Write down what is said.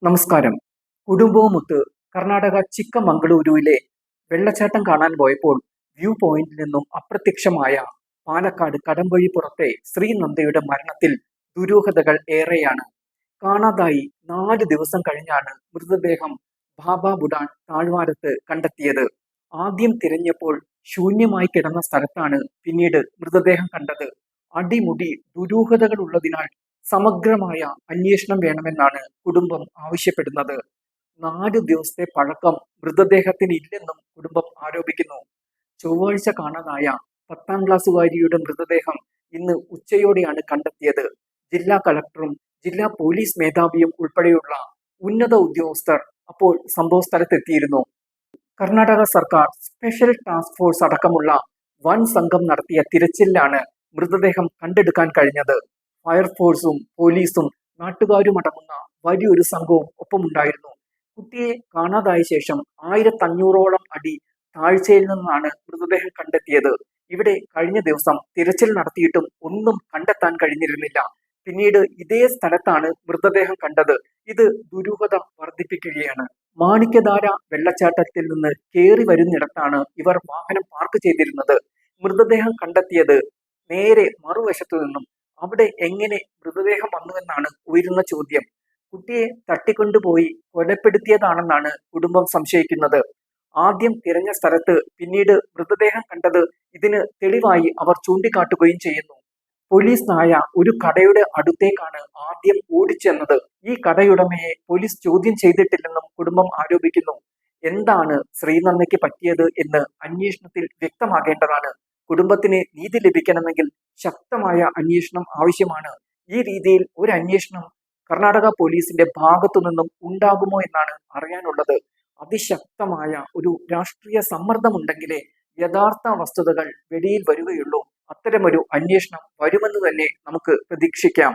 നമസ്കാരം. കുടുംബവുമൊത്ത് കർണാടക ചിക്കമംഗളൂരുവിലെ വെള്ളച്ചാട്ടം കാണാൻ പോയപ്പോൾ വ്യൂ പോയിന്റിൽ നിന്നും അപ്രത്യക്ഷമായ പാലക്കാട് കടമ്പഴിപ്പുറത്തെ ശ്രീനന്ദയുടെ മരണത്തിൽ ദുരൂഹതകൾ ഏറെയാണ്. കാണാതായി 4 ദിവസം കഴിഞ്ഞാണ് മൃതദേഹം ബാബ ബുഡാൻ താഴ്വാരത്ത് കണ്ടെത്തിയത്. ആദ്യം തിരഞ്ഞപ്പോൾ ശൂന്യമായി കിടന്ന സ്ഥലത്താണ് പിന്നീട് മൃതദേഹം കണ്ടത്. അടിമുടി ദുരൂഹതകൾ ഉള്ളതിനാൽ സമഗ്രമായ അന്വേഷണം വേണമെന്നാണ് കുടുംബം ആവശ്യപ്പെടുന്നത്. 4 ദിവസത്തെ പഴക്കം മൃതദേഹത്തിന് ഇല്ലെന്നും കുടുംബം ആരോപിക്കുന്നു. ചൊവ്വാഴ്ച കാണാതായ 10ാം ക്ലാസ്സുകാരിയുടെ മൃതദേഹം ഇന്ന് ഉച്ചയോടെയാണ് കണ്ടെത്തിയത്. ജില്ലാ കളക്ടറും ജില്ലാ പോലീസ് മേധാവിയും ഉൾപ്പെടെയുള്ള ഉന്നത ഉദ്യോഗസ്ഥർ അപ്പോൾ സംഭവ സ്ഥലത്തെത്തിയിരുന്നു. കർണാടക സർക്കാർ സ്പെഷ്യൽ ടാസ്ക് ഫോഴ്സ് അടക്കമുള്ള വൻ സംഘം നടത്തിയ തിരച്ചിലിലാണ് മൃതദേഹം കണ്ടെടുക്കാൻ കഴിഞ്ഞത്. ഫയർഫോഴ്സും പോലീസും നാട്ടുകാരുമടങ്ങുന്ന വലിയൊരു സംഘവും ഒപ്പമുണ്ടായിരുന്നു. കുട്ടിയെ കാണാതായ ശേഷം 1500ഓളം അടി താഴ്ചയിൽ നിന്നാണ് മൃതദേഹം കണ്ടെത്തിയത്. ഇവിടെ കഴിഞ്ഞ ദിവസം തിരച്ചിൽ നടത്തിയിട്ടും ഒന്നും കണ്ടെത്താൻ കഴിഞ്ഞിരുന്നില്ല. പിന്നീട് ഇതേ സ്ഥലത്താണ് മൃതദേഹം കണ്ടത്. ഇത് ദുരൂഹത വർദ്ധിപ്പിക്കുകയാണ്. മാണിക്യധാര വെള്ളച്ചാട്ടത്തിൽ നിന്ന് കയറി വരുന്നിടത്താണ് ഇവർ വാഹനം പാർക്ക് ചെയ്തിരുന്നത്. മൃതദേഹം കണ്ടെത്തിയത് നേരെ മറുവശത്തു നിന്നും. അവിടെ എങ്ങനെ മൃതദേഹം വന്നുവെന്നാണ് ഉയരുന്ന ചോദ്യം. കുട്ടിയെ തട്ടിക്കൊണ്ടുപോയി കൊലപ്പെടുത്തിയതാണെന്നാണ് കുടുംബം സംശയിക്കുന്നത്. ആദ്യം തിരഞ്ഞ സ്ഥലത്ത് പിന്നീട് മൃതദേഹം കണ്ടത് ഇതിന് തെളിവായി അവർ ചൂണ്ടിക്കാട്ടുകയും ചെയ്യുന്നു. പോലീസ് നായ ഒരു കടയുടെ അടുത്തേക്കാണ് ആദ്യം ഓടിച്ചെന്നത്. ഈ കടയുടമയെ പോലീസ് ചോദ്യം ചെയ്തിട്ടില്ലെന്നും കുടുംബം ആരോപിക്കുന്നു. എന്താണ് ശ്രീനന്ദയ്ക്ക് പറ്റിയത് എന്ന് അന്വേഷണത്തിൽ വ്യക്തമാകേണ്ടതാണ്. കുടുംബത്തിന് നീതി ലഭിക്കണമെങ്കിൽ ശക്തമായ അന്വേഷണം ആവശ്യമാണ്. ഈ രീതിയിൽ ഒരു അന്വേഷണം കർണാടക പോലീസിന്റെ ഭാഗത്തു നിന്നും ഉണ്ടാകുമോ എന്നാണ് അറിയാനുള്ളത്. അതിശക്തമായ ഒരു രാഷ്ട്രീയ സമ്മർദ്ദമുണ്ടെങ്കിലേ യഥാർത്ഥ വസ്തുതകൾ വെളിയിൽ വരികയുള്ളൂ. അത്തരമൊരു അന്വേഷണം വരുമെന്ന് തന്നെ നമുക്ക് പ്രതീക്ഷിക്കാം.